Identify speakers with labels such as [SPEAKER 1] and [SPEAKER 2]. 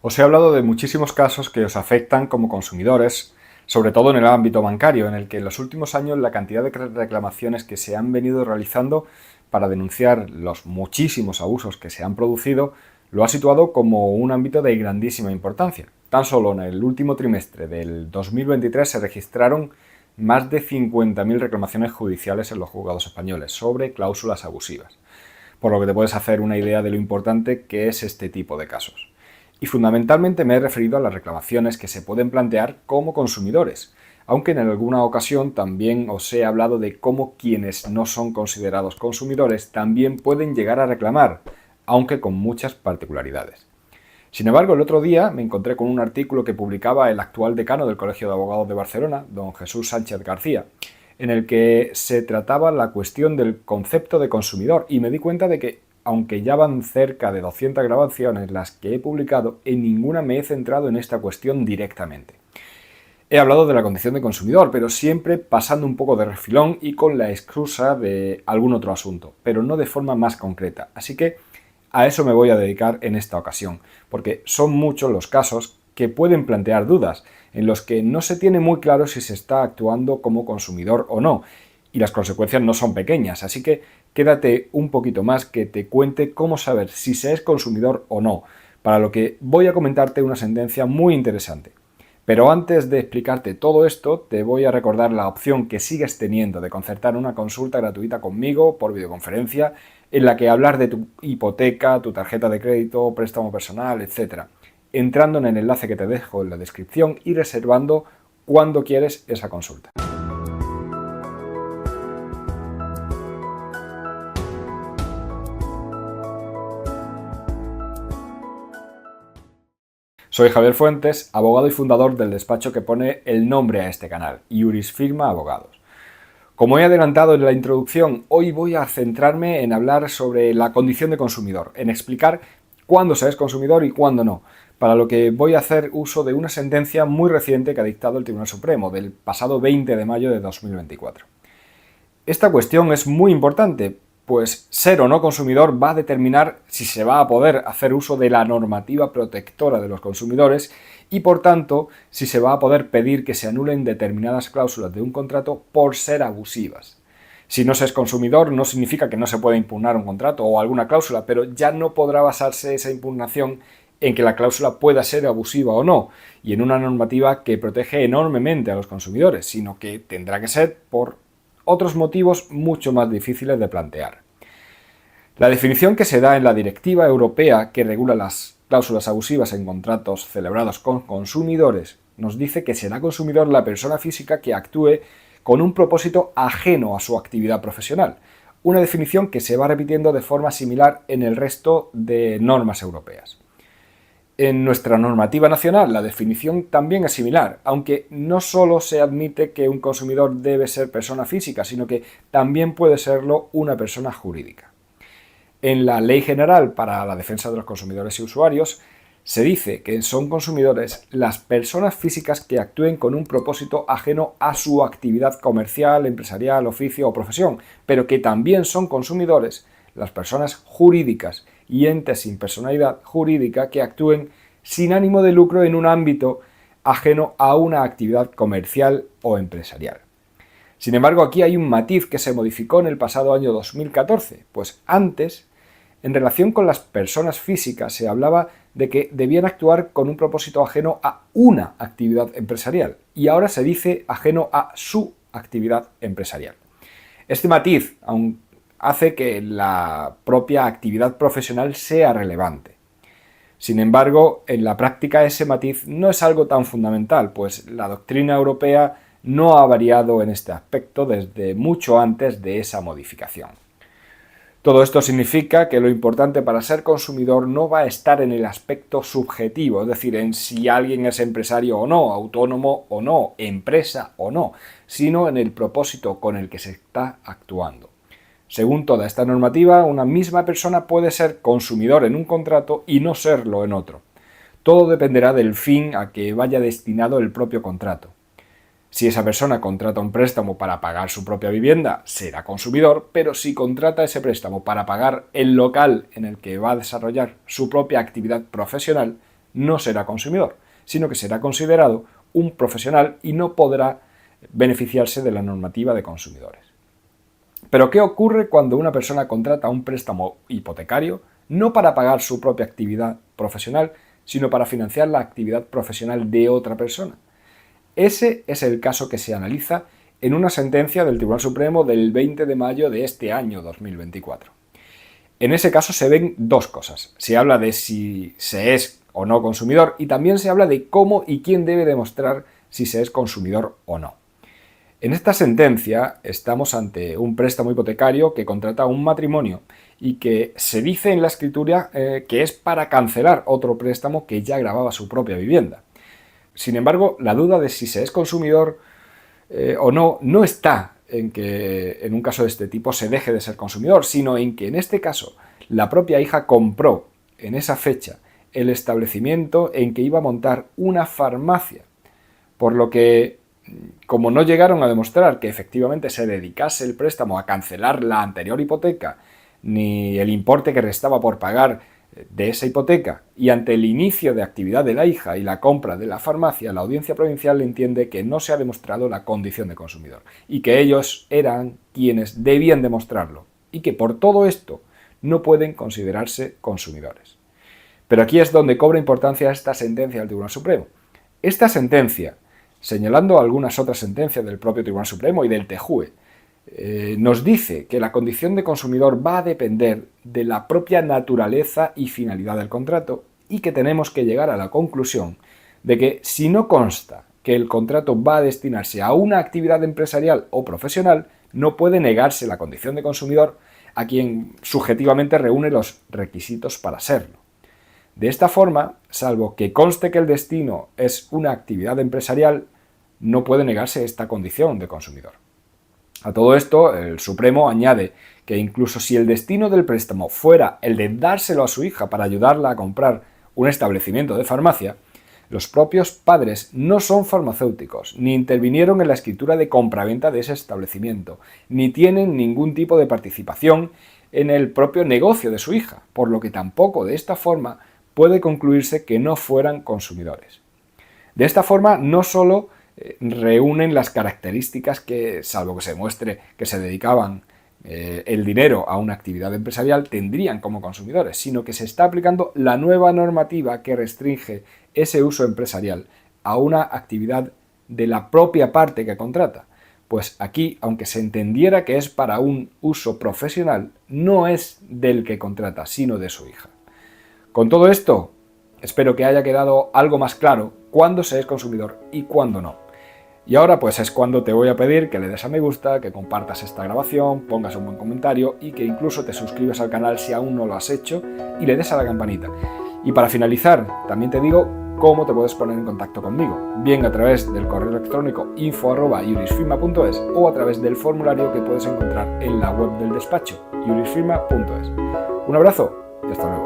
[SPEAKER 1] Os he hablado de muchísimos casos que os afectan como consumidores, sobre todo en el ámbito bancario, en el que en los últimos años la cantidad de reclamaciones que se han venido realizando para denunciar los muchísimos abusos que se han producido lo ha situado como un ámbito de grandísima importancia. Tan solo en el último trimestre del 2023 se registraron más de 50.000 reclamaciones judiciales en los juzgados españoles sobre cláusulas abusivas, por lo que te puedes hacer una idea de lo importante que es este tipo de casos. Y fundamentalmente me he referido a las reclamaciones que se pueden plantear como consumidores, aunque en alguna ocasión también os he hablado de cómo quienes no son considerados consumidores también pueden llegar a reclamar, aunque con muchas particularidades. Sin embargo, el otro día me encontré con un artículo que publicaba el actual decano del Colegio de Abogados de Barcelona, don Jesús Sánchez García, en el que se trataba la cuestión del concepto de consumidor y me di cuenta de que, aunque ya van cerca de 200 grabaciones las que he publicado, en ninguna me he centrado en esta cuestión directamente. He hablado de la condición de consumidor, pero siempre pasando un poco de refilón y con la excusa de algún otro asunto, pero no de forma más concreta. Así que a eso me voy a dedicar en esta ocasión, porque son muchos los casos que pueden plantear dudas, en los que no se tiene muy claro si se está actuando como consumidor o no, y las consecuencias no son pequeñas, así que quédate un poquito más que te cuente cómo saber si se es consumidor o no, para lo que voy a comentarte una sentencia muy interesante. Pero antes de explicarte todo esto, te voy a recordar la opción que sigues teniendo de concertar una consulta gratuita conmigo por videoconferencia, en la que hablar de tu hipoteca, tu tarjeta de crédito, préstamo personal, etc., entrando en el enlace que te dejo en la descripción y reservando cuando quieres esa consulta. Soy Javier Fuentes, abogado y fundador del despacho que pone el nombre a este canal, Jurisfirma Abogados. Como he adelantado en la introducción, hoy voy a centrarme en hablar sobre la condición de consumidor, en explicar cuándo se es consumidor y cuándo no, para lo que voy a hacer uso de una sentencia muy reciente que ha dictado el Tribunal Supremo, del pasado 20 de mayo de 2024. Esta cuestión es muy importante, pues ser o no consumidor va a determinar si se va a poder hacer uso de la normativa protectora de los consumidores y, por tanto, si se va a poder pedir que se anulen determinadas cláusulas de un contrato por ser abusivas. Si no se es consumidor, no significa que no se pueda impugnar un contrato o alguna cláusula, pero ya no podrá basarse esa impugnación en que la cláusula pueda ser abusiva o no, y en una normativa que protege enormemente a los consumidores, sino que tendrá que ser por otros motivos mucho más difíciles de plantear. La definición que se da en la Directiva Europea que regula las cláusulas abusivas en contratos celebrados con consumidores nos dice que será consumidor la persona física que actúe con un propósito ajeno a su actividad profesional, una definición que se va repitiendo de forma similar en el resto de normas europeas. En nuestra normativa nacional la definición también es similar, aunque no solo se admite que un consumidor debe ser persona física, sino que también puede serlo una persona jurídica. En la Ley General para la Defensa de los Consumidores y Usuarios se dice que son consumidores las personas físicas que actúen con un propósito ajeno a su actividad comercial, empresarial, oficio o profesión, pero que también son consumidores las personas jurídicas y entes sin personalidad jurídica que actúen sin ánimo de lucro en un ámbito ajeno a una actividad comercial o empresarial. Sin embargo, aquí hay un matiz que se modificó en el pasado año 2014, pues antes, en relación con las personas físicas, se hablaba de que debían actuar con un propósito ajeno a una actividad empresarial, y ahora se dice ajeno a su actividad empresarial. Este matiz aún hace que la propia actividad profesional sea relevante. Sin embargo, en la práctica ese matiz no es algo tan fundamental, pues la doctrina europea no ha variado en este aspecto desde mucho antes de esa modificación. Todo esto significa que lo importante para ser consumidor no va a estar en el aspecto subjetivo, es decir, en si alguien es empresario o no, autónomo o no, empresa o no, sino en el propósito con el que se está actuando. Según toda esta normativa, una misma persona puede ser consumidor en un contrato y no serlo en otro. Todo dependerá del fin a que vaya destinado el propio contrato. Si esa persona contrata un préstamo para pagar su propia vivienda, será consumidor, pero si contrata ese préstamo para pagar el local en el que va a desarrollar su propia actividad profesional, no será consumidor, sino que será considerado un profesional y no podrá beneficiarse de la normativa de consumidores. Pero ¿qué ocurre cuando una persona contrata un préstamo hipotecario no para pagar su propia actividad profesional, sino para financiar la actividad profesional de otra persona? Ese es el caso que se analiza en una sentencia del Tribunal Supremo del 20 de mayo de este año 2024. En ese caso se ven dos cosas. Se habla de si se es o no consumidor y también se habla de cómo y quién debe demostrar si se es consumidor o no. En esta sentencia estamos ante un préstamo hipotecario que contrata un matrimonio y que se dice en la escritura que es para cancelar otro préstamo que ya gravaba su propia vivienda. Sin embargo, la duda de si se es consumidor o no está en que en un caso de este tipo se deje de ser consumidor, sino en que en este caso la propia hija compró en esa fecha el establecimiento en que iba a montar una farmacia, por lo que, como no llegaron a demostrar que efectivamente se dedicase el préstamo a cancelar la anterior hipoteca, ni el importe que restaba por pagar de esa hipoteca, y ante el inicio de actividad de la hija y la compra de la farmacia, la Audiencia Provincial entiende que no se ha demostrado la condición de consumidor y que ellos eran quienes debían demostrarlo y que por todo esto no pueden considerarse consumidores. Pero aquí es donde cobra importancia esta sentencia del Tribunal Supremo. Esta sentencia, señalando algunas otras sentencias del propio Tribunal Supremo y del TJUE, nos dice que la condición de consumidor va a depender de la propia naturaleza y finalidad del contrato y que tenemos que llegar a la conclusión de que si no consta que el contrato va a destinarse a una actividad empresarial o profesional, no puede negarse la condición de consumidor a quien subjetivamente reúne los requisitos para serlo. De esta forma, salvo que conste que el destino es una actividad empresarial, no puede negarse esta condición de consumidor. A todo esto, el Supremo añade que incluso si el destino del préstamo fuera el de dárselo a su hija para ayudarla a comprar un establecimiento de farmacia, los propios padres no son farmacéuticos, ni intervinieron en la escritura de compraventa de ese establecimiento, ni tienen ningún tipo de participación en el propio negocio de su hija, por lo que tampoco de esta forma puede concluirse que no fueran consumidores. De esta forma, no solo reúnen las características que, salvo que se muestre que se dedicaban el dinero a una actividad empresarial, tendrían como consumidores, sino que se está aplicando la nueva normativa que restringe ese uso empresarial a una actividad de la propia parte que contrata. Pues aquí, aunque se entendiera que es para un uso profesional, no es del que contrata, sino de su hija. Con todo esto, espero que haya quedado algo más claro cuándo se es consumidor y cuándo no. Y ahora pues es cuando te voy a pedir que le des a me gusta, que compartas esta grabación, pongas un buen comentario y que incluso te suscribas al canal si aún no lo has hecho y le des a la campanita. Y para finalizar, también te digo cómo te puedes poner en contacto conmigo, bien a través del correo electrónico info@jurisfirma.es o a través del formulario que puedes encontrar en la web del despacho, jurisfirma.es. Un abrazo y hasta luego.